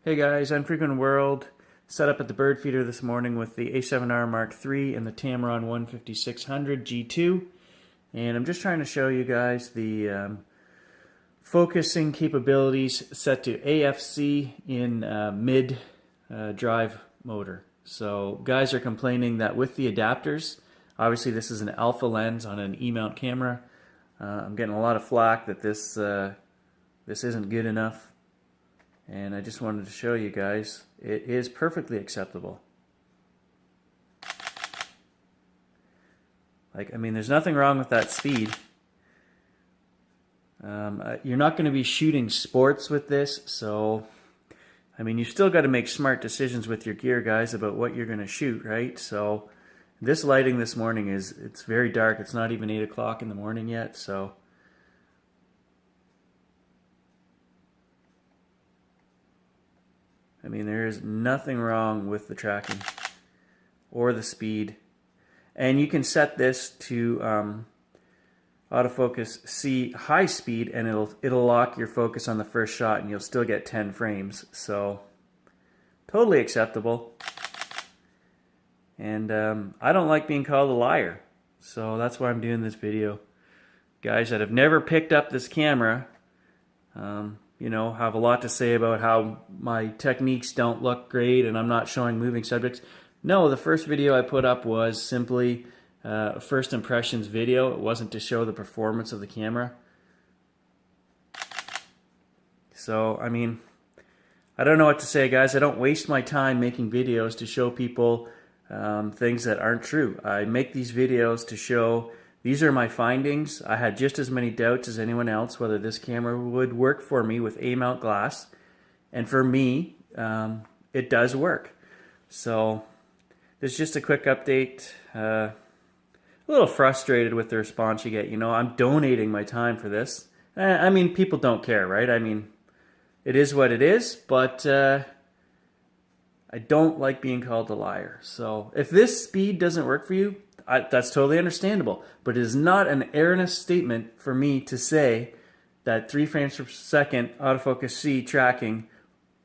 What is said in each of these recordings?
Hey guys, Unfrequent World. Set up at the bird feeder this morning with the A7r3 and the Tamron 15600 G2. And I'm just trying to show you guys the focusing capabilities set to AFC in mid drive motor. So guys are complaining that with the adapters, obviously this is an alpha lens on an E-mount camera. I'm getting a lot of flack that this isn't good enough. And I just wanted to show you guys, it is perfectly acceptable. There's nothing wrong with that speed. You're not going to be shooting sports with this, so you still got to make smart decisions with your gear, guys, about what you're going to shoot, right? So this lighting this morning it's very dark. It's not even 8 o'clock in the morning yet, so there is nothing wrong with the tracking or the speed. And you can set this to autofocus C high speed, and it'll lock your focus on the first shot, and you'll still get 10 frames. So totally acceptable. And I don't like being called a liar, so that's why I'm doing this video. Guys that have never picked up this camera, have a lot to say about how my techniques don't look great and I'm not showing moving subjects. No, the first video I put up was simply a first impressions video. It wasn't to show the performance of the camera. So, I don't know what to say, guys. I don't waste my time making videos to show people things that aren't true. I make these videos to show these are my findings. I had just as many doubts as anyone else whether this camera would work for me with A-mount glass. And for me, it does work. So this is just a quick update. A little frustrated with the response you get. I'm donating my time for this. People don't care, right? It is what it is, but I don't like being called a liar. So if this speed doesn't work for you, that's totally understandable, but it is not an erroneous statement for me to say that 3 frames per second autofocus C tracking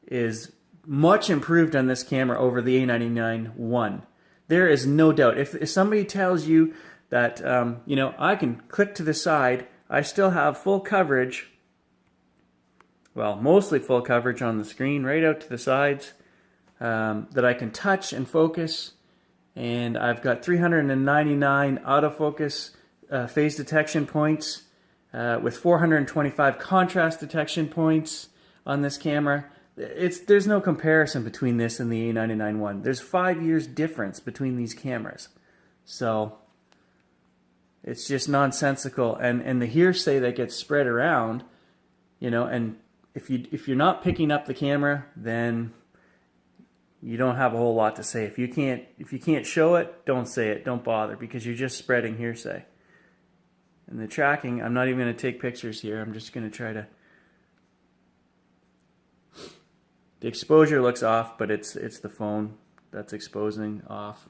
is much improved on this camera over the A99-1. There is no doubt. If somebody tells you that, I can click to the side, I still have full coverage, well, mostly full coverage on the screen, right out to the sides, that I can touch and focus. And I've got 399 autofocus phase detection points with 425 contrast detection points on this camera. There's no comparison between this and the A99-1. There's 5 years difference between these cameras. So it's just nonsensical. And the hearsay that gets spread around, and if you're not picking up the camera, then you don't have a whole lot to say. If you can't show it, don't say it. Don't bother, because you're just spreading hearsay. And the tracking, I'm not even going to take pictures here. I'm just going to try to. The exposure looks off, but it's the phone that's exposing off.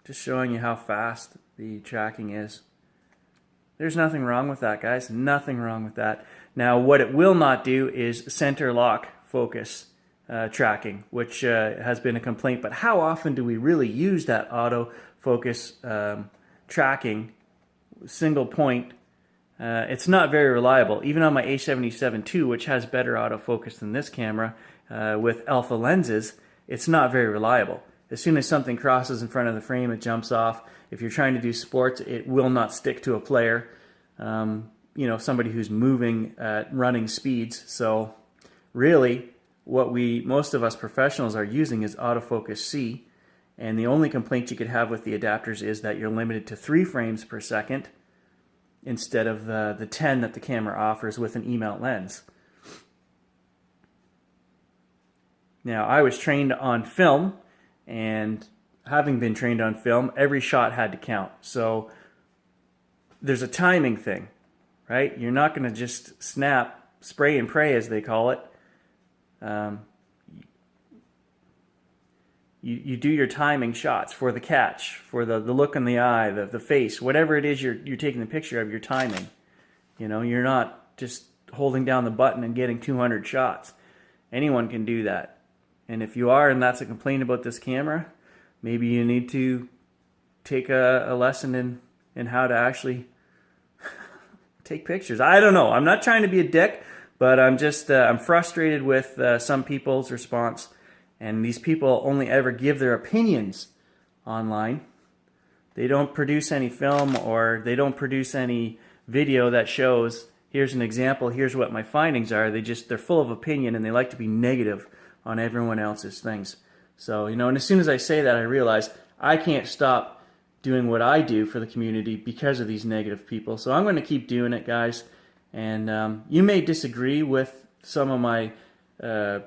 Just showing you how fast the tracking is. There's nothing wrong with that, guys. Nothing wrong with that. Now, what it will not do is center lock focus tracking, which has been a complaint. But how often do we really use that autofocus tracking, single point? It's not very reliable. Even on my A7r3 II, which has better autofocus than this camera, with alpha lenses, it's not very reliable. As soon as something crosses in front of the frame, it jumps off. If you're trying to do sports, it will not stick to a player. Somebody who's moving at running speeds. So really, what most of us professionals are using is autofocus C. And the only complaint you could have with the adapters is that you're limited to 3 frames per second instead of the 10 that the camera offers with an E-mount lens. Now, I was trained on film, and having been trained on film, every shot had to count. So there's a timing thing, right? You're not going to just snap, spray and pray as they call it. You do your timing shots for the catch, for the look in the eye, the face, whatever it is you're taking the picture of, your timing. You know, you're not just holding down the button and getting 200 shots. Anyone can do that. And if you are, and that's a complaint about this camera, maybe you need to take a lesson in how to actually take pictures. I don't know. I'm not trying to be a dick, but I'm just I'm frustrated with some people's response. And these people only ever give their opinions online. They don't produce any film, or they don't produce any video that shows, here's an example, here's what my findings are. They're full of opinion, and they like to be negative on everyone else's things. So, and as soon as I say that, I realize I can't stop doing what I do for the community because of these negative people. So I'm going to keep doing it, guys. And you may disagree with some of my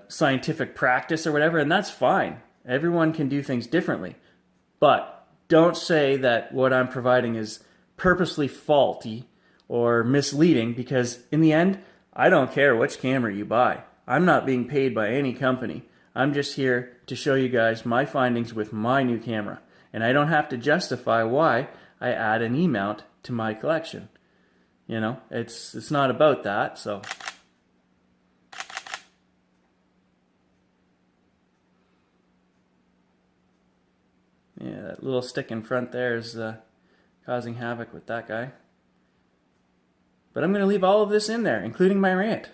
scientific practice or whatever, and that's fine. Everyone can do things differently. But don't say that what I'm providing is purposely faulty or misleading, because in the end, I don't care which camera you buy. I'm not being paid by any company. I'm just here to show you guys my findings with my new camera. And I don't have to justify why I add an E-mount to my collection. It's not about that, so. Yeah, that little stick in front there is causing havoc with that guy. But I'm going to leave all of this in there, including my rant,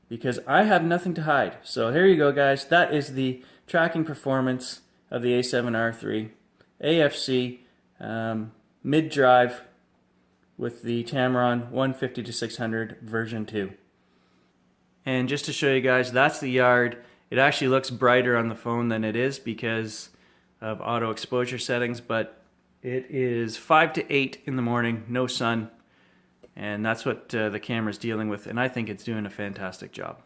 because I have nothing to hide. So here you go, guys. That is the tracking performance of the A7r3 AF C mid-drive with the Tamron 150-600 version 2. And just to show you guys, that's the yard. It actually looks brighter on the phone than it is because of auto exposure settings, but it is 5 to 8 in the morning, no sun, and that's what the camera's dealing with, and I think it's doing a fantastic job.